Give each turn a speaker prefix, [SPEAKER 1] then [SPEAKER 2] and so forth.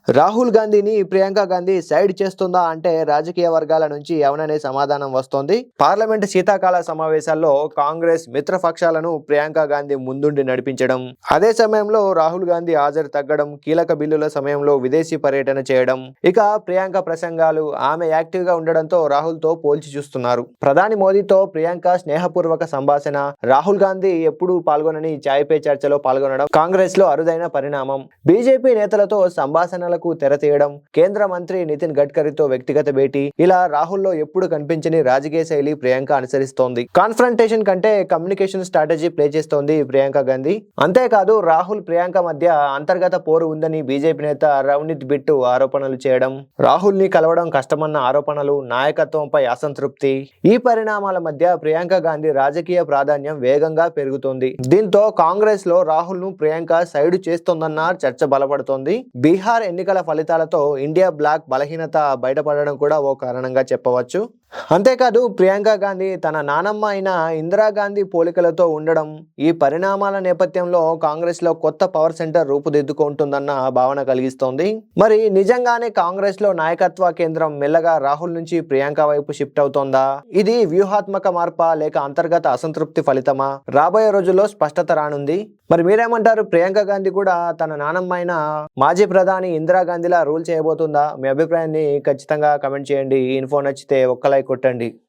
[SPEAKER 1] రాహుల్ గాంధీని ప్రియాంక గాంధీ సైడ్ చేస్తుందా అంటే రాజకీయ వర్గాల నుంచి అవుననే సమాధానం వస్తోంది. పార్లమెంట్ శీతాకాల సమావేశాల్లో కాంగ్రెస్ మిత్రపక్షాలను ప్రియాంక గాంధీ ముందుండి నడిపించడం, అదే సమయంలో రాహుల్ గాంధీ హాజరు తగ్గడం, కీలక బిల్లుల సమయంలో విదేశీ పర్యటన చేయడం, ఇక ప్రియాంక ప్రసంగాలు, ఆమె యాక్టివ్ గా ఉండడంతో రాహుల్ తో పోల్చి చూస్తున్నారు. ప్రధాని మోదీతో ప్రియాంక స్నేహపూర్వక సంభాషణ, రాహుల్ గాంధీ ఎప్పుడూ పాల్గొనని చాయ్ పే చర్చలో పాల్గొనడం కాంగ్రెస్ లో అరుదైన పరిణామం. బీజేపీ నేతలతో సంభాషణలకు తెర తీయడం, కేంద్ర మంత్రి నితిన్ గడ్కరీతో వ్యక్తిగత భేటీ, ఇలా రాహుల్లో ఎప్పుడు కనిపించని రాజకీయ శైలి ప్రియాంక అనుసరిస్తోంది. కాన్ఫ్రంటేషన్ కంటే కమ్యూనికేషన్ స్ట్రాటజీ ప్లే చేస్తోంది ప్రియాంక గాంధీ. అంతేకాదు రాహుల్ ప్రియాంక మధ్య అంతర్గత పోరు ఉందని బీజేపీ నేత రవనీత్ బిట్టు ఆరోపణలు చేయడం, రాహుల్ ని కలవడం కష్టమన్న ఆరోపణలు, నాయకత్వంపై అసంతృప్తి, ఈ పరిణామాల మధ్య ప్రియాంక గాంధీ రాజకీయ ప్రాధాన్యం వేగంగా పెరుగుతోంది. దీంతో కాంగ్రెస్ లో రాహుల్ ను ప్రియాంక సైడు చేస్తోందన్న చర్చ బలపడుతోంది. బీహార్ ఎన్నికల ఫలితాలతో ఇండియా బ్లాక్ బలహీనత బయటపడడం కూడా ఓ కారణంగా చెప్పవచ్చు. అంతేకాదు ప్రియాంక గాంధీ తన నానమ్మ అయిన ఇందిరాగాంధీ పోలికలతో ఉండడం, ఈ పరిణామాల నేపథ్యంలో కాంగ్రెస్ లో కొత్త పవర్ సెంటర్ రూపుదిద్దుకుంటుందన్న భావన కలిగిస్తోంది. మరి నిజంగానే కాంగ్రెస్ లో నాయకత్వ కేంద్రం మెల్లగా రాహుల్ నుంచి ప్రియాంక వైపు షిఫ్ట్ అవుతోందా? ఇది వ్యూహాత్మక మార్పా లేక అంతర్గత అసంతృప్తి ఫలితమా? రాబోయే రోజుల్లో స్పష్టత రానుంది. మరి మీరేమంటారు? ప్రియాంక గాంధీ కూడా తన నానమ్మ అయిన మాజీ ప్రధాని ఇందిరాగాంధీలా రూల్ చేయబోతుందా? మీ అభిప్రాయాన్ని ఖచ్చితంగా కమెంట్ చేయండి. ఈ ఇన్ఫో నచ్చితే ఒక్క లైక్ కొట్టండి.